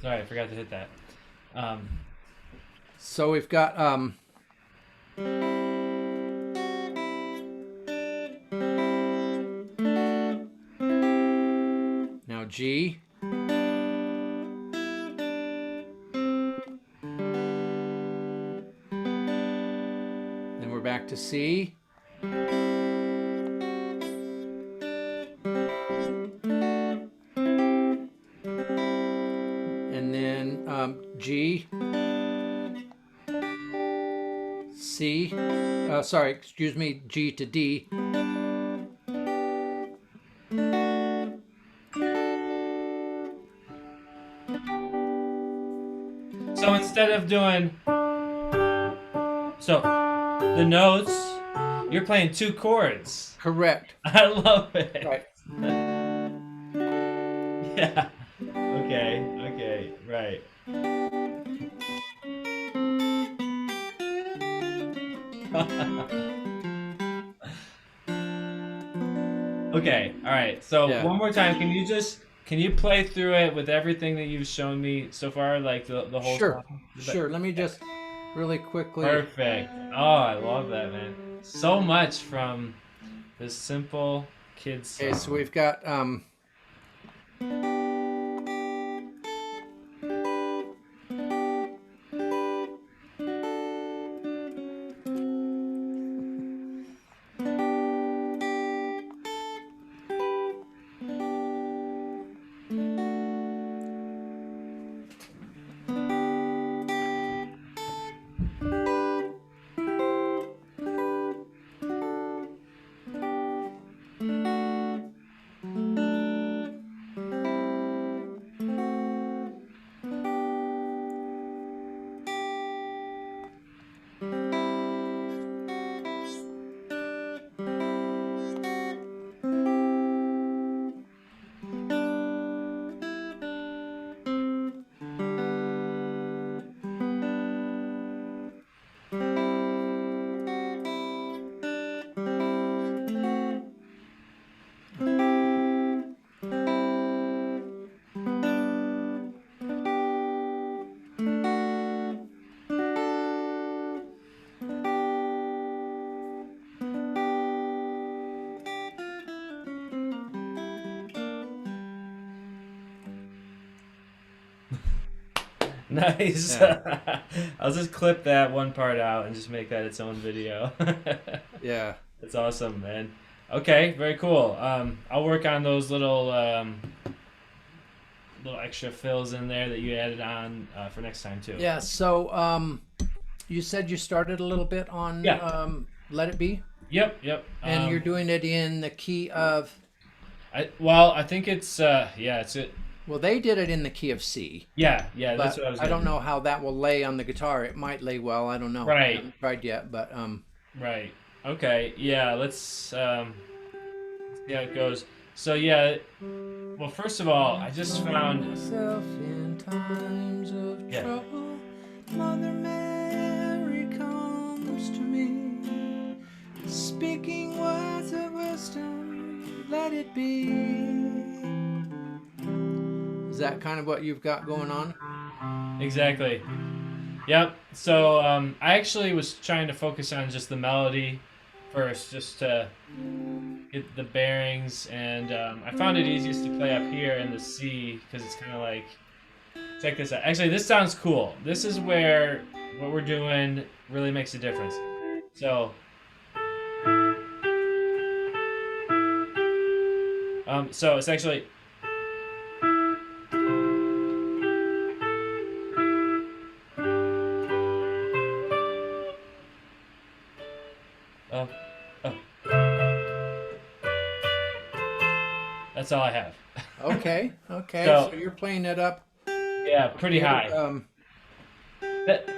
Sorry, I forgot to hit that. Um, So we've got now G, then we're back to C, and then G, C, sorry, excuse me, G to D. so instead of doing so the notes, you're playing two chords. Correct. I love it. Right. Yeah. Okay. Okay. Right. Okay. All right. So Yeah. one more time, can you play through it with everything that you've shown me so far, like the whole Sure. song? Sure. Let me just really quickly. Perfect. Oh, I love that, man. So much from this simple kids Okay, so song. we've got Nice. yeah, I'll just clip that one part out and just make that its own video. yeah. That's awesome, man. Okay, very cool. I'll work on those little extra fills in there that you added on for next time too. Yeah, so you said you started a little bit on Yeah. Let It Be, Yep. Yep. and you're doing it in the key of, I think it's yeah, it's it. well, they did it in the key of C, Yeah. Yeah. That's but what I was I gonna don't do. know how that will lay on the guitar. It might lay well, I don't know. I Right. haven't tried yet, but Right. Okay. Yeah. Let's see how it goes. So yeah. Well, first of all, I just found. myself in times of Yeah. trouble, Mother Mary comes to me, speaking words of wisdom, let it be. Is that kind of what you've got going on? Exactly. Yep. So I actually was trying to focus on just the melody first, just to get the bearings, and I found it easiest to play up here in the C because it's kind of like, check this out. Actually, this sounds cool. This is where what we're doing really makes a difference. So, so it's actually. Oh, oh, that's all I have. Okay, okay. So So you're playing it up yeah, pretty here. high.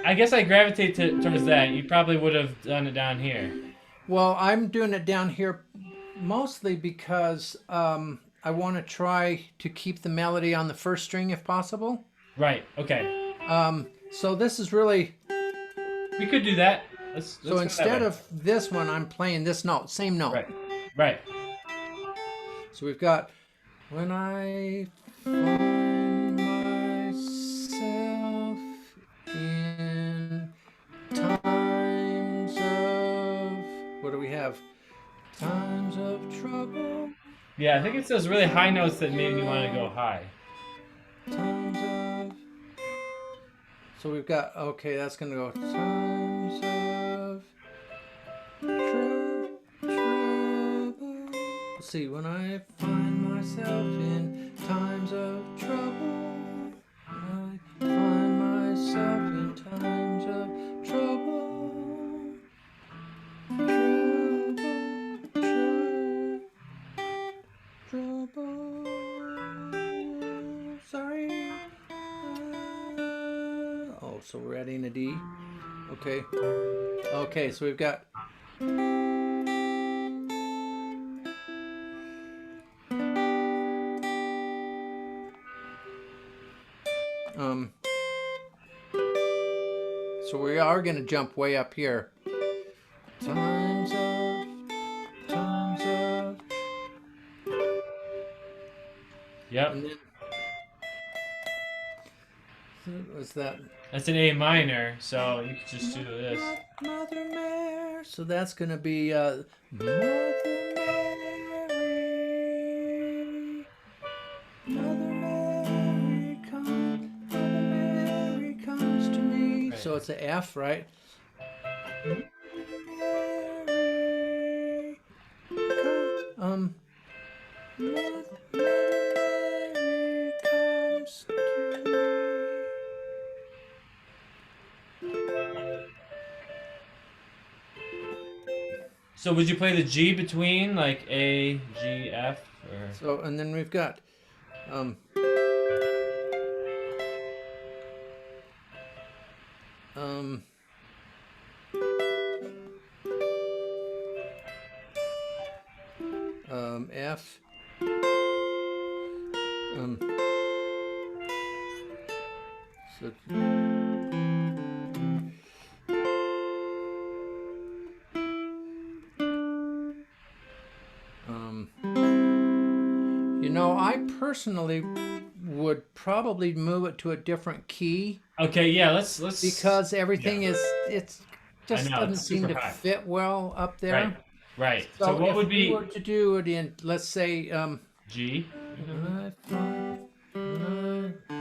I guess I gravitate towards that. You probably would have done it down here. Well, I'm doing it down here mostly because I want to try to keep the melody on the first string if possible. Right. Okay. So this is really, We could do that. so Let's go that instead way. of this one, I'm playing this note, same note. Right. Right. So we've got when I find Yeah, I think it's those really high notes that made me want to go high. Times of. So we've got, okay, that's going to go times of trouble. Let's see, when I find myself in times of trouble. When I find myself in times of trouble. Trouble. Sorry. Oh, so we're adding a D. Okay. Okay, so we've got. So we are going to jump way up here. Times of. Yep. And then. What's that? That's an A minor, so you could just do this. Mother Mary. So that's going to be Mother Mary. Mother Mary comes to me. Right. So it's an F, right? Mary, Mother Mary comes to me. So would you play the G between like A, G, F, or? So and then we've got um F so you know, I personally would probably move it to a different key Okay, yeah, let's because everything yeah. is just I know, doesn't it's seem super to high. fit well up there. Right. Right. So, So what if would we be were to do it in, let's say, G? when I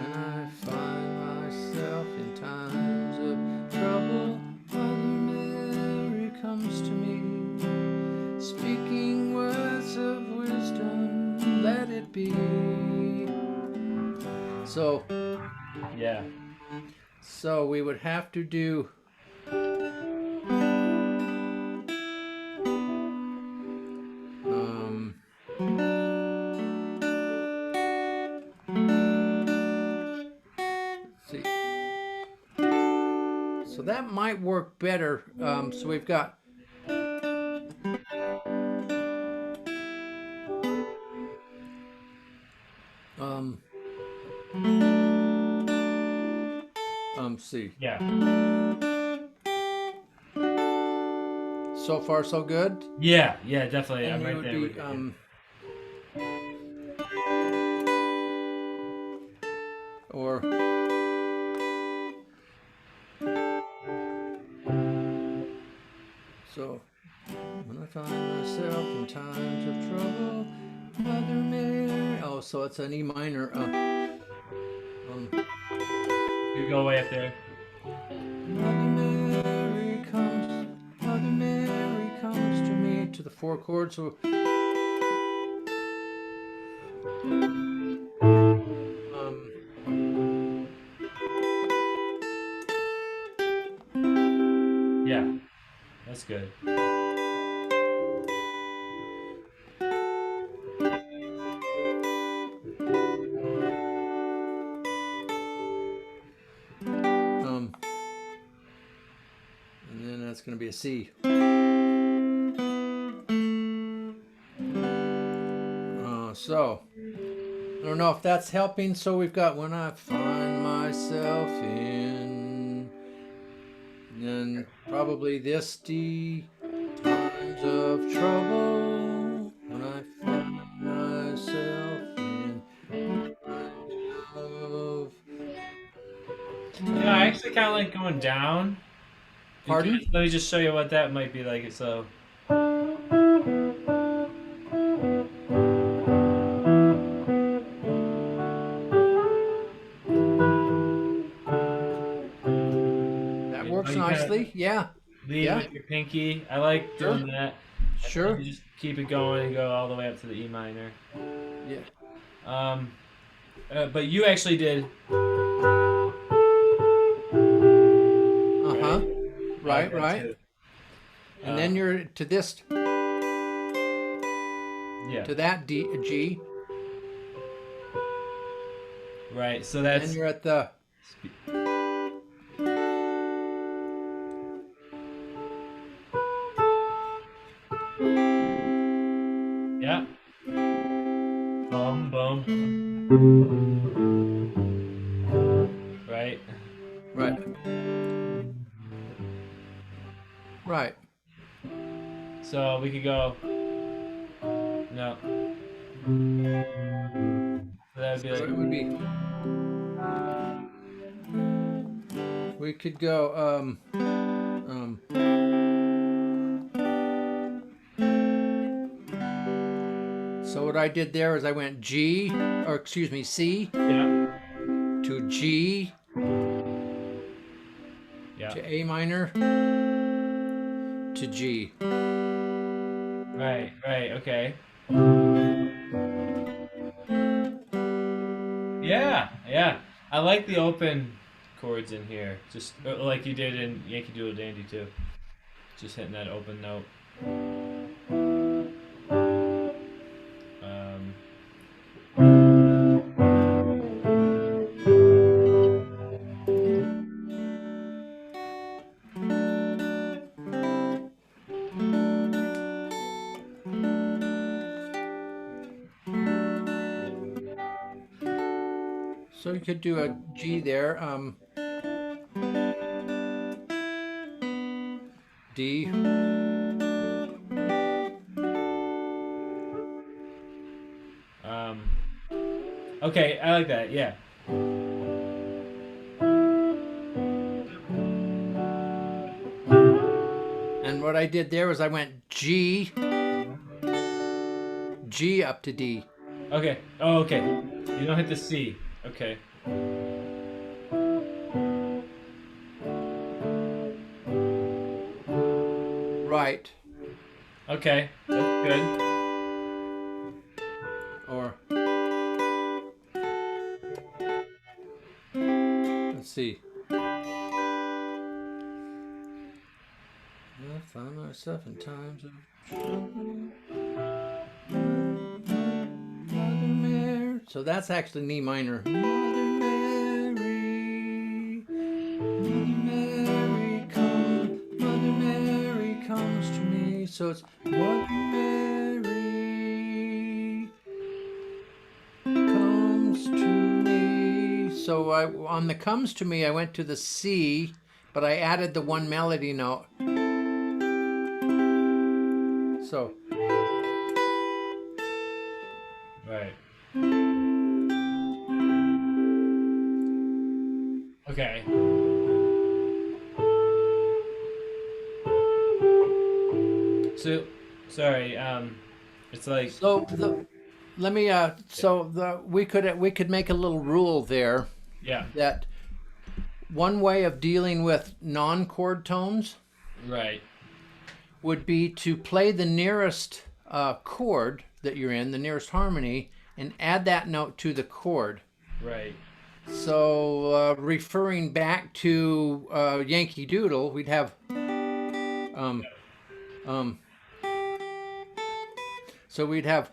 find myself in times of trouble, Mother Mary comes to me, speaking words of wisdom, let it be. So Yeah. we would have to do see. So that might work better. So we've got see. Yeah. So far, so good. Yeah, yeah, definitely. And I'm it right would there be with you. or so when I find myself in times of trouble, Mother Mary. Oh, so it's an E minor. You go way up there. Mother Mary comes to me to the 4 chords. So Yeah. That's good. and then that's going to be a C. So I don't know if that's helping. So we've got when I find myself in, then probably this D, times of trouble. When I find myself in times of. Yeah, I actually kind of like going down. Pardon? Let me just show you what that might be like. So. nicely. Yeah. lead Yeah. with your pinky. I like Sure. doing that. And Sure. you just keep it going and go all the way up to the E minor. Yeah. Um, but you actually did, Uh-huh. right? I like Right, that right. too. And then you're to this Yeah, to that D G. right. So Then that's you're at the yeah. Bum bum. Right. right. Right. So we could go. No. So that would be So like. it would be we could go so what I did there is I went G, or excuse me, C Yeah. to G Yeah. to A minor to G. Right. Right. Okay. Yeah. Yeah. I like the open chords in here, just like you did in Yankee Doodle Dandy too. Just hitting that open note. Um, So you could do a G there. D. um, okay, I like that. Yeah. And what I did there was I went G, G up to D. Okay. Oh, okay. You don't hit the C. Okay. Right. Okay. That's good. Or let's see. I find myself in times of trouble. Mother Mary. So that's actually an E minor. Mother Mary, Mother Mary, come. Mother Mary comes to me. So it's Mother Mary comes to me. So on the comes to me, I went to the C, but I added the one melody note. So Right. Okay. So, sorry. It's like so the let me so the we could make a little rule there yeah. that one way of dealing with non-chord tones Right. would be to play the nearest chord that you're in, the nearest harmony, and add that note to the chord. Right. So referring back to Yankee Doodle, we'd have so we'd have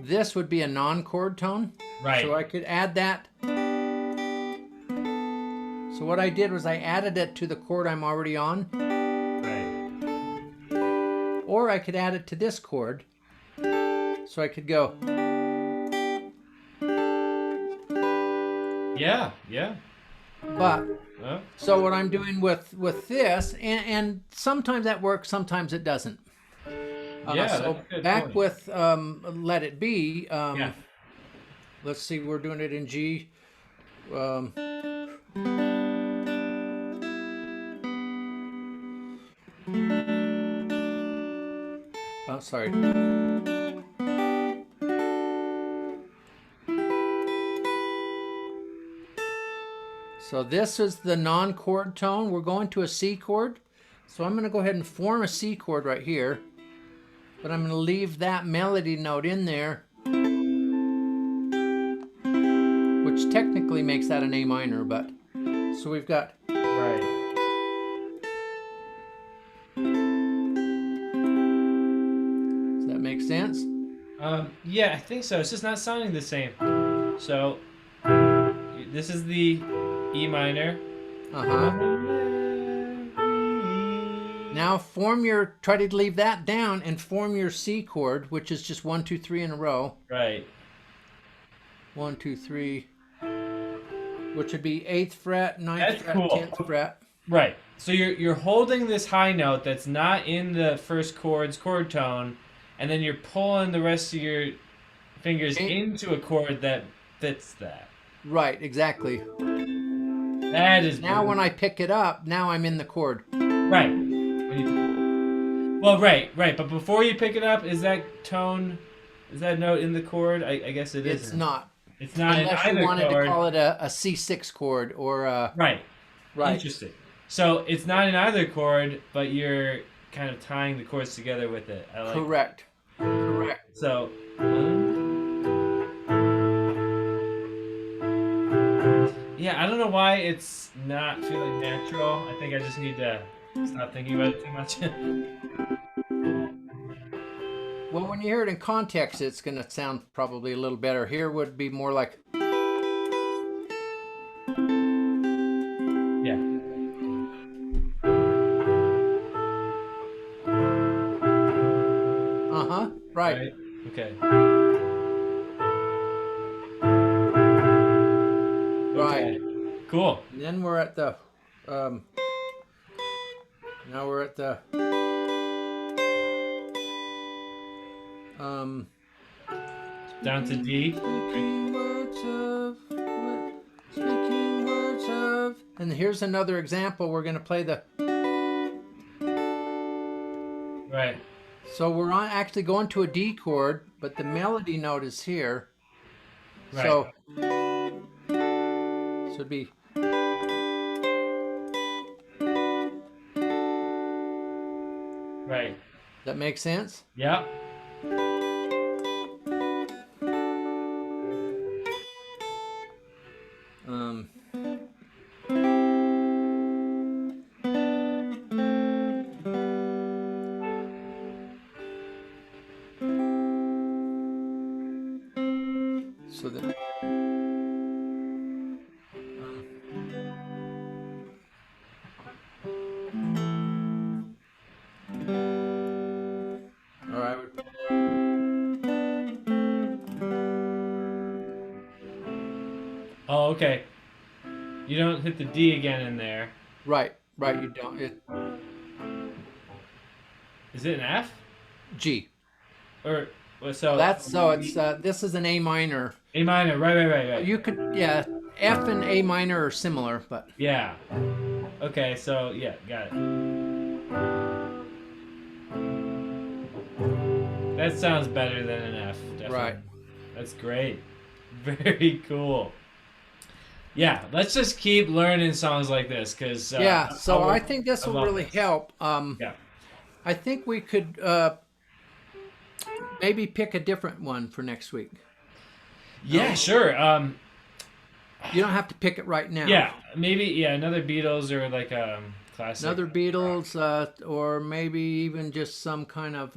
this would be a non-chord tone. Right. So I could add that. So what I did was I added it to the chord I'm already on, Right. or I could add it to this chord. So I could go. Yeah. Yeah. But Well, so what I'm doing with this, and sometimes that works, sometimes it doesn't. yeah. So That's a good back point. with Let It Be. Yeah. Let's see, we're doing it in G. Oh, sorry. So this is the non-chord tone. We're going to a C chord. So I'm going to go ahead and form a C chord right here. But I'm going to leave that melody note in there, which technically makes that an A minor, but so we've got Right. does that make sense? Yeah, I think so. It's just not sounding the same. So this is the E minor. Now try to leave that down and form your C chord, which is just 1, 2, 3 in a row. Right. 1, 2, 3, which would be 8th fret, 9th That's fret, cool. 10th fret. Right. So you're holding this high note that's not in the first chord's chord tone, and then you're pulling the rest of your fingers into a chord that fits that. Right, exactly. That is Now when I pick it up, now I'm in the chord. right. Well, right. But before you pick it up, is that note in the chord? I guess it isn't. It's not. It's not Unless in either you wanted chord. to call it a C6 chord or a... Right. Right. Interesting. So it's not in either chord, but you're kind of tying the chords together with it. I like Correct. Correct. So, yeah, I don't know why it's not feeling natural. I think I just need to stop thinking about it too much. Well, when you hear it in context, it's going to sound probably a little better. Here would be more like... Yeah. Uh-huh. Right. Okay. Right. Cool. And then we're at the... now we're at the... Down to D. Speaking words of... And here's another example. We're going to play the... Right. So we're actually going to a D chord, but the melody note is here. Right. So it'd be... Right. That makes sense? Yeah. So that... all right. Oh, okay. You don't hit the D again in there. Right. You don't. Is it an F? G. Or so? It's this is an A minor. A minor. Right. You could F and A minor are similar, but Yeah. Okay, so yeah, got it. That sounds better than an F, definitely. right. That's great. Very cool. Yeah, let's just keep learning songs like this, because So I think this will love really this. help. Yeah. I think we could maybe pick a different one for next week. Yeah, sure. You don't have to pick it right now. Yeah, maybe another Beatles or like classic. Another Beatles, or maybe even just some kind of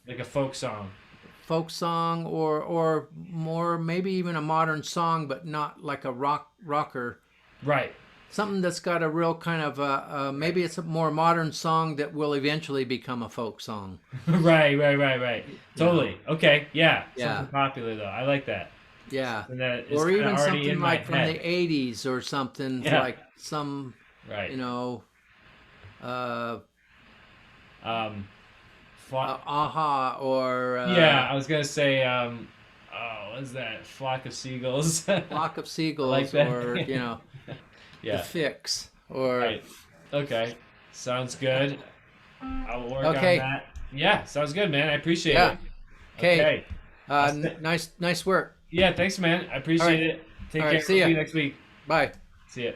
like a folk song. folk song, or more, maybe even a modern song, but not like a rocker. Right. Something that's got a real kind of maybe it's a more modern song that will eventually become a folk song. right. Totally. Okay. Yeah. Yeah. Something popular though. I like that. Yeah. And that is Or kinda even already something in my like from head. the 80s or something Yeah. like some, Right. you know, Aha or yeah, I was gonna say what is that? Flock of Seagulls. Flock of Seagulls, like that. or you know, Yeah. The Fix, or Right. Okay. Sounds good. I'll work Okay. on that. Yeah, sounds good, man. I appreciate Yeah. it. Okay. Okay. Nice work. Yeah, thanks, man. I appreciate All right. it. Take All right, care. see ya. See you next week. Bye. See ya.